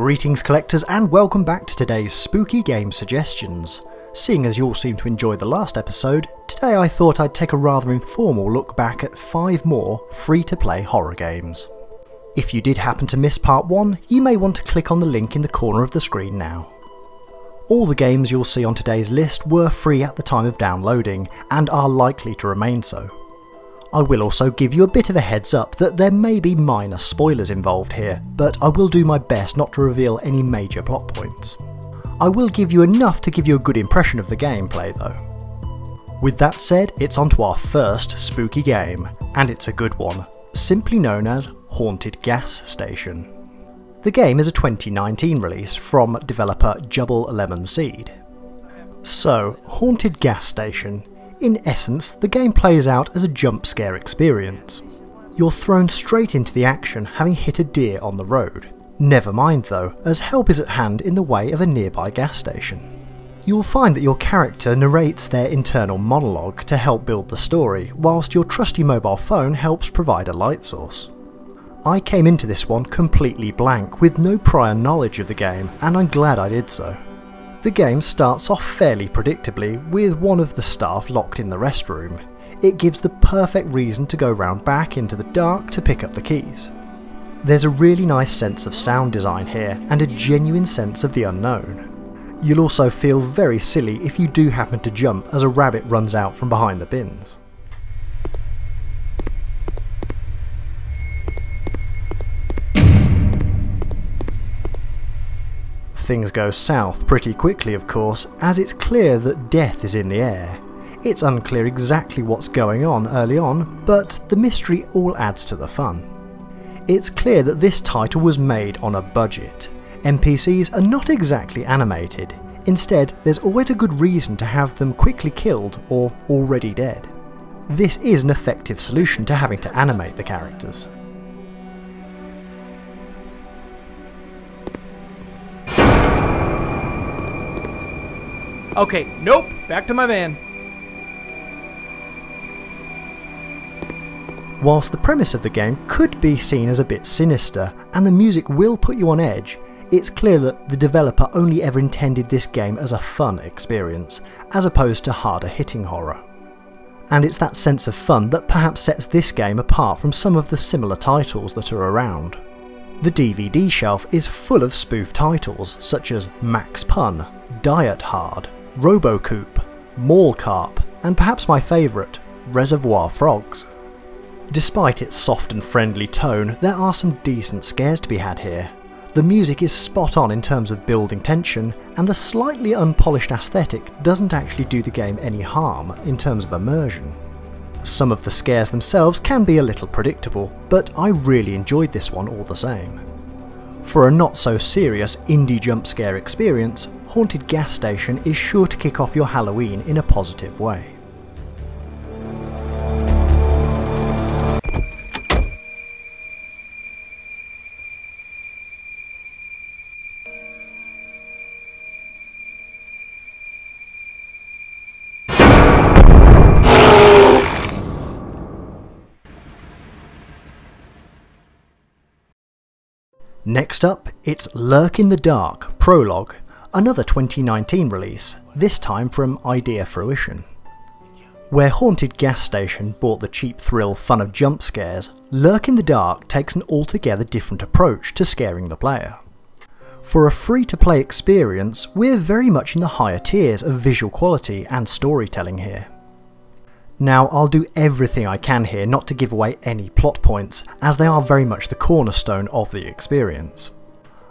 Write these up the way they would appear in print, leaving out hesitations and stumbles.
Greetings collectors and welcome back to today's spooky game suggestions. Seeing as you all seem to enjoy the last episode, today I thought I'd take a rather informal look back at 5 more free-to-play horror games. If you did happen to miss part 1, you may want to click on the link in the corner of the screen now. All the games you'll see on today's list were free at the time of downloading, and are likely to remain so. I will also give you a bit of a heads up that there may be minor spoilers involved here, but I will do my best not to reveal any major plot points. I will give you enough to give you a good impression of the gameplay though. With that said, it's on to our first spooky game, and it's a good one, simply known as Haunted Gas Station. The game is a 2019 release from developer Jubble Lemon Seed. So, Haunted Gas Station. In essence, the game plays out as a jump scare experience. You're thrown straight into the action having hit a deer on the road. Never mind though, as help is at hand in the way of a nearby gas station. You'll find that your character narrates their internal monologue to help build the story, whilst your trusty mobile phone helps provide a light source. I came into this one completely blank with no prior knowledge of the game, and I'm glad I did so. The game starts off fairly predictably with one of the staff locked in the restroom. It gives the perfect reason to go round back into the dark to pick up the keys. There's a really nice sense of sound design here and a genuine sense of the unknown. You'll also feel very silly if you do happen to jump as a rabbit runs out from behind the bins. Things go south pretty quickly of course, as it's clear that death is in the air. It's unclear exactly what's going on early on, but the mystery all adds to the fun. It's clear that this title was made on a budget. NPCs are not exactly animated. Instead, there's always a good reason to have them quickly killed or already dead. This is an effective solution to having to animate the characters. Okay, nope, back to my van. Whilst the premise of the game could be seen as a bit sinister, and the music will put you on edge, it's clear that the developer only ever intended this game as a fun experience, as opposed to harder hitting horror. And it's that sense of fun that perhaps sets this game apart from some of the similar titles that are around. The DVD shelf is full of spoof titles such as Max Pun, Diet Hard, Robocoop, Mall Carp, and perhaps my favourite, Reservoir Frogs. Despite its soft and friendly tone, there are some decent scares to be had here. The music is spot on in terms of building tension, and the slightly unpolished aesthetic doesn't actually do the game any harm in terms of immersion. Some of the scares themselves can be a little predictable, but I really enjoyed this one all the same. For a not so serious indie jump scare experience, Haunted Gas Station is sure to kick off your Halloween in a positive way. Next up, it's Lurk in the Dark Prologue, another 2019 release, this time from Idea Fruition. Where Haunted Gas Station brought the cheap thrill fun of jump scares, Lurk in the Dark takes an altogether different approach to scaring the player. For a free-to-play experience, we're very much in the higher tiers of visual quality and storytelling here. Now, I'll do everything I can here not to give away any plot points, as they are very much the cornerstone of the experience.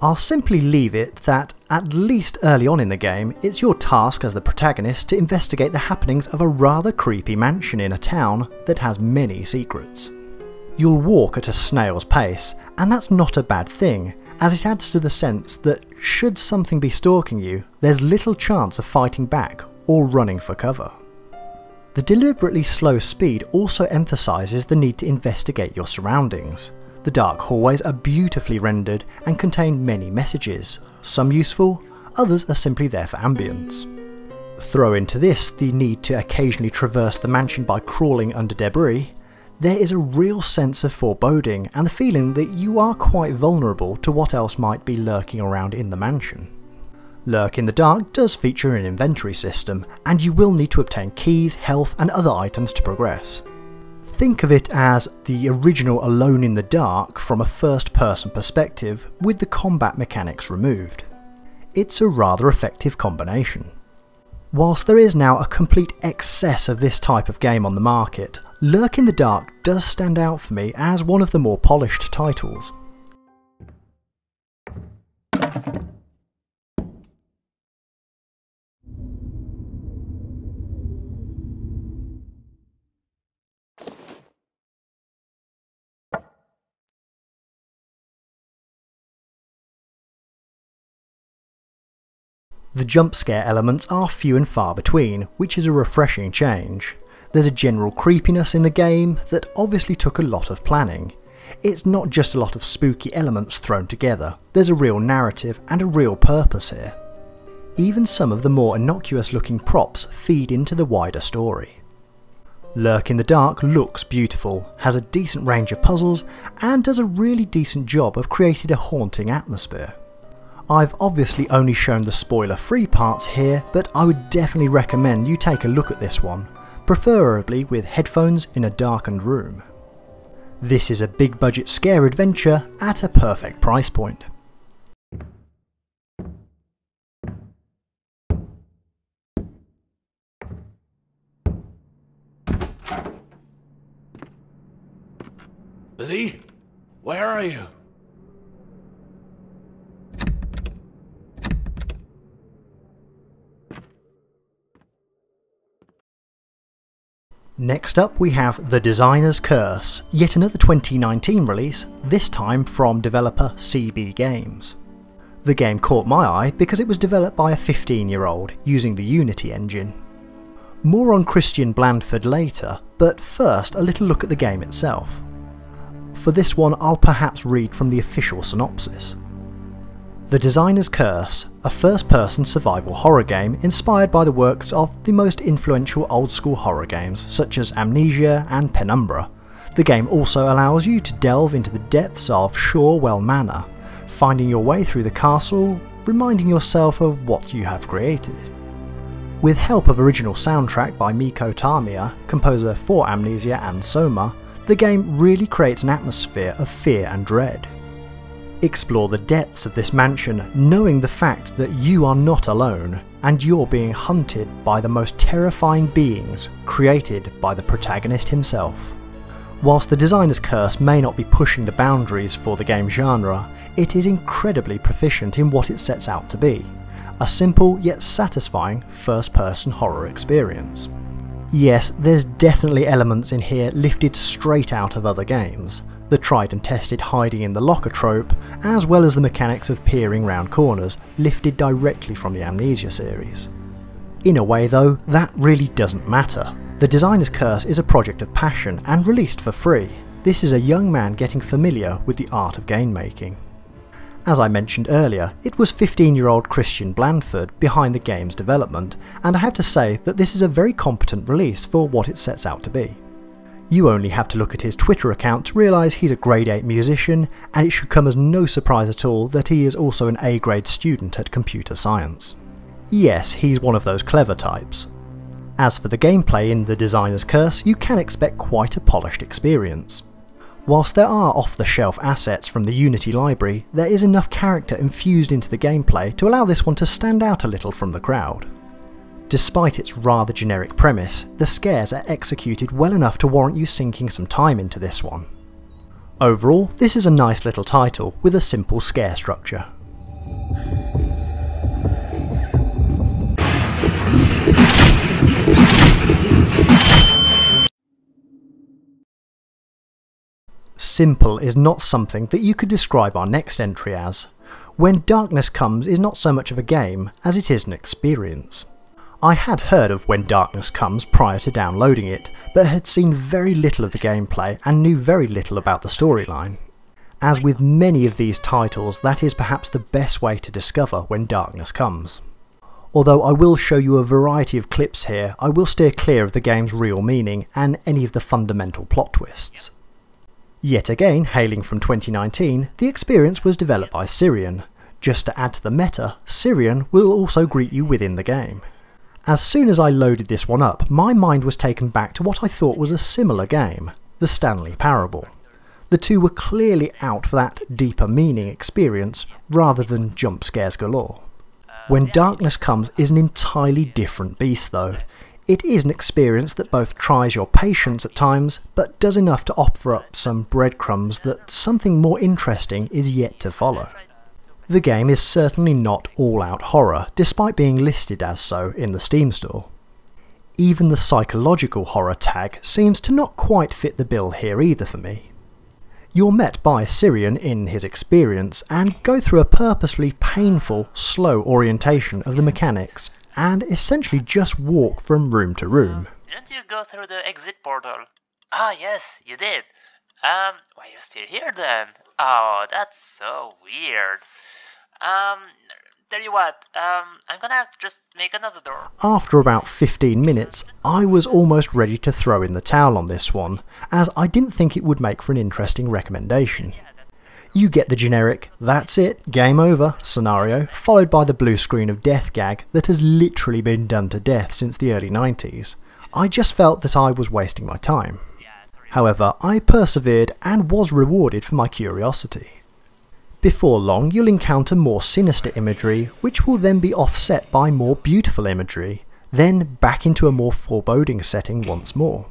I'll simply leave it that, at least early on in the game, it's your task as the protagonist to investigate the happenings of a rather creepy mansion in a town that has many secrets. You'll walk at a snail's pace, and that's not a bad thing, as it adds to the sense that should something be stalking you, there's little chance of fighting back or running for cover. The deliberately slow speed also emphasises the need to investigate your surroundings. The dark hallways are beautifully rendered and contain many messages, some useful, others are simply there for ambience. Throw into this the need to occasionally traverse the mansion by crawling under debris, there is a real sense of foreboding and the feeling that you are quite vulnerable to what else might be lurking around in the mansion. Lurk in the Dark does feature an inventory system, and you will need to obtain keys, health and other items to progress. Think of it as the original Alone in the Dark from a first-person perspective with the combat mechanics removed. It's a rather effective combination. Whilst there is now a complete excess of this type of game on the market, Lurk in the Dark does stand out for me as one of the more polished titles. The jump scare elements are few and far between, which is a refreshing change. There's a general creepiness in the game that obviously took a lot of planning. It's not just a lot of spooky elements thrown together, there's a real narrative and a real purpose here. Even some of the more innocuous looking props feed into the wider story. Lurk in the Dark looks beautiful, has a decent range of puzzles, and does a really decent job of creating a haunting atmosphere. I've obviously only shown the spoiler-free parts here, but I would definitely recommend you take a look at this one, preferably with headphones in a darkened room. This is a big budget scare adventure at a perfect price point. Lee? Where are you? Next up we have The Designer's Curse, yet another 2019 release, this time from developer CB Games. The game caught my eye because it was developed by a 15-year-old using the Unity engine. More on Christian Blandford later, but first a little look at the game itself. For this one I'll perhaps read from the official synopsis. The Designer's Curse, a first-person survival horror game inspired by the works of the most influential old-school horror games such as Amnesia and Penumbra. The game also allows you to delve into the depths of Shorewell Manor, finding your way through the castle, reminding yourself of what you have created. With help of original soundtrack by Mikko Taimia, composer for Amnesia and Soma, the game really creates an atmosphere of fear and dread. Explore the depths of this mansion, knowing the fact that you are not alone, and you're being hunted by the most terrifying beings created by the protagonist himself. Whilst The Designer's Curse may not be pushing the boundaries for the game genre, it is incredibly proficient in what it sets out to be, a simple yet satisfying first-person horror experience. Yes, there's definitely elements in here lifted straight out of other games, the tried and tested hiding in the locker trope, as well as the mechanics of peering round corners, lifted directly from the Amnesia series. In a way though, that really doesn't matter. The Designer's Curse is a project of passion and released for free. This is a young man getting familiar with the art of game making. As I mentioned earlier, it was 15-year-old Christian Blandford behind the game's development, and I have to say that this is a very competent release for what it sets out to be. You only have to look at his Twitter account to realise he's a grade 8 musician, and it should come as no surprise at all that he is also an A-grade student at computer science. Yes, he's one of those clever types. As for the gameplay in The Designer's Curse, you can expect quite a polished experience. Whilst there are off-the-shelf assets from the Unity library, there is enough character infused into the gameplay to allow this one to stand out a little from the crowd. Despite its rather generic premise, the scares are executed well enough to warrant you sinking some time into this one. Overall, this is a nice little title with a simple scare structure. Simple is not something that you could describe our next entry as. When Darkness Comes is not so much of a game as it is an experience. I had heard of When Darkness Comes prior to downloading it, but had seen very little of the gameplay and knew very little about the storyline. As with many of these titles, that is perhaps the best way to discover When Darkness Comes. Although I will show you a variety of clips here, I will steer clear of the game's real meaning and any of the fundamental plot twists. Yet again, hailing from 2019, the experience was developed by Syrian. Just to add to the meta, Syrian will also greet you within the game. As soon as I loaded this one up, my mind was taken back to what I thought was a similar game, the Stanley Parable. The two were clearly out for that deeper meaning experience rather than jump scares galore. When Darkness Comes is an entirely different beast though. It is an experience that both tries your patience at times, but does enough to offer up some breadcrumbs that something more interesting is yet to follow. The game is certainly not all-out horror, despite being listed as so in the Steam store. Even the psychological horror tag seems to not quite fit the bill here either for me. You're met by Syrian in his experience and go through a purposefully painful, slow orientation of the mechanics and essentially just walk from room to room. Didn't you go through the exit portal? Ah, yes, you did. Why are you still here then? Oh, that's so weird. Tell you what, I'm gonna just make another door. After about 15 minutes, I was almost ready to throw in the towel on this one, as I didn't think it would make for an interesting recommendation. You get the generic, that's it, game over scenario, followed by the blue screen of death gag that has literally been done to death since the early 90s. I just felt that I was wasting my time. However, I persevered and was rewarded for my curiosity. Before long, you'll encounter more sinister imagery, which will then be offset by more beautiful imagery, then back into a more foreboding setting once more.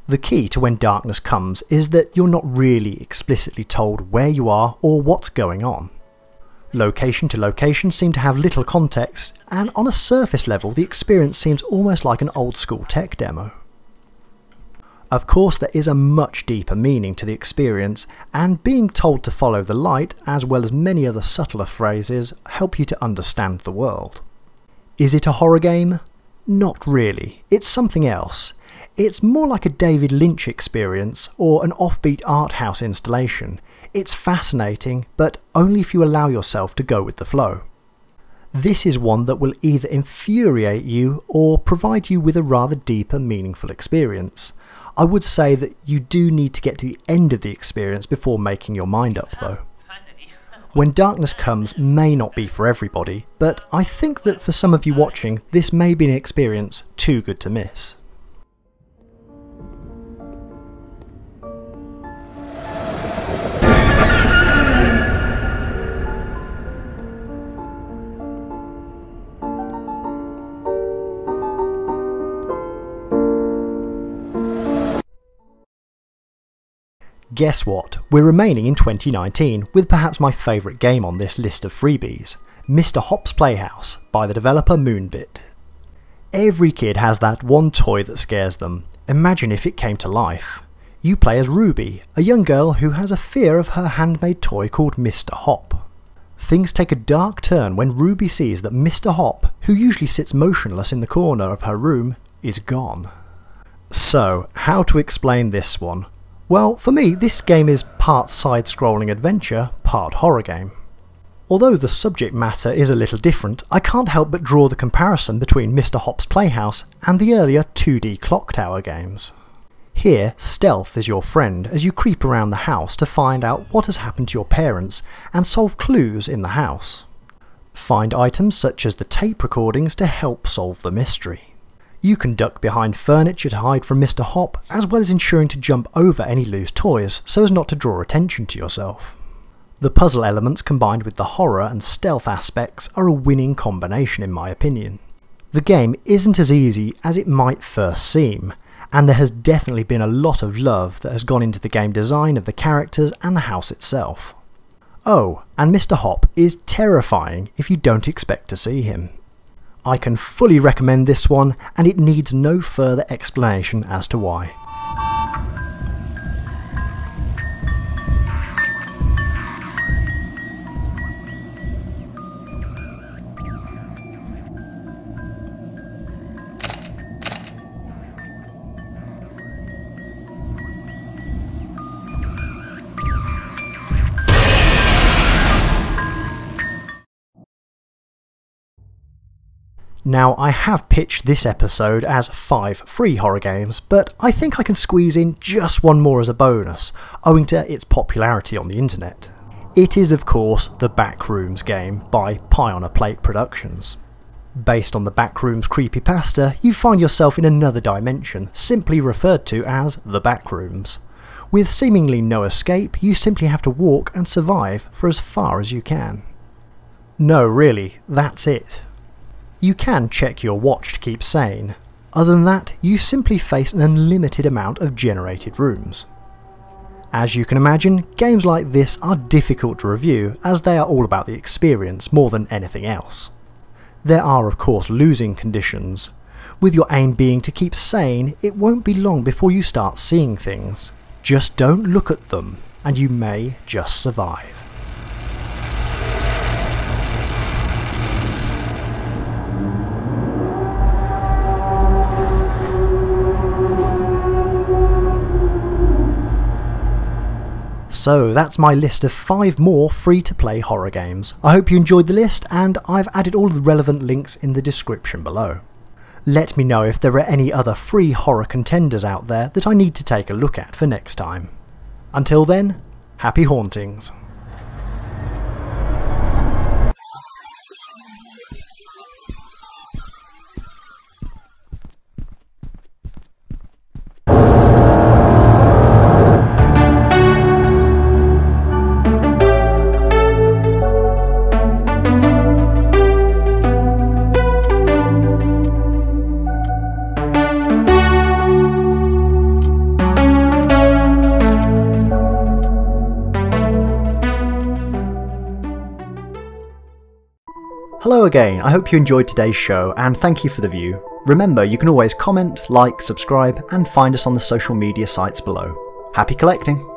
The key to When Darkness Comes is that you're not really explicitly told where you are or what's going on. Location to location seem to have little context, and on a surface level the experience seems almost like an old school tech demo. Of course there is a much deeper meaning to the experience, and being told to follow the light, as well as many other subtler phrases, help you to understand the world. Is it a horror game? Not really, it's something else. It's more like a David Lynch experience or an offbeat art house installation. It's fascinating, but only if you allow yourself to go with the flow. This is one that will either infuriate you or provide you with a rather deeper, meaningful experience. I would say that you do need to get to the end of the experience before making your mind up though. When Darkness Comes may not be for everybody, but I think that for some of you watching, this may be an experience too good to miss. Guess what? We're remaining in 2019 with perhaps my favourite game on this list of freebies, Mr. Hops Playhouse by the developer Moonbit. Every kid has that one toy that scares them. Imagine if it came to life. You play as Ruby, a young girl who has a fear of her handmade toy called Mr. Hopp. Things take a dark turn when Ruby sees that Mr. Hopp, who usually sits motionless in the corner of her room, is gone. So, how to explain this one? Well, for me, this game is part side-scrolling adventure, part horror game. Although the subject matter is a little different, I can't help but draw the comparison between Mr. Hops Playhouse and the earlier 2D Clock Tower games. Here, stealth is your friend as you creep around the house to find out what has happened to your parents and solve clues in the house. Find items such as the tape recordings to help solve the mystery. You can duck behind furniture to hide from Mr. Hopp, as well as ensuring to jump over any loose toys so as not to draw attention to yourself. The puzzle elements combined with the horror and stealth aspects are a winning combination in my opinion. The game isn't as easy as it might first seem, and there has definitely been a lot of love that has gone into the game design of the characters and the house itself. Oh, and Mr. Hopp is terrifying if you don't expect to see him. I can fully recommend this one, and it needs no further explanation as to why. Now, I have pitched this episode as 5 free horror games, but I think I can squeeze in just one more as a bonus, owing to its popularity on the internet. It is, of course, the Backrooms game by Pie on a Plate Productions. Based on the Backrooms creepypasta, you find yourself in another dimension, simply referred to as the Backrooms. With seemingly no escape, you simply have to walk and survive for as far as you can. No, really, that's it. You can check your watch to keep sane. Other than that, you simply face an unlimited amount of generated rooms. As you can imagine, games like this are difficult to review as they are all about the experience more than anything else. There are of course losing conditions. With your aim being to keep sane, it won't be long before you start seeing things. Just don't look at them, and you may just survive. So that's my list of 5 more free-to-play horror games. I hope you enjoyed the list, and I've added all the relevant links in the description below. Let me know if there are any other free horror contenders out there that I need to take a look at for next time. Until then, happy hauntings. Hello again, I hope you enjoyed today's show and thank you for the view. Remember, you can always comment, like, subscribe and find us on the social media sites below. Happy collecting!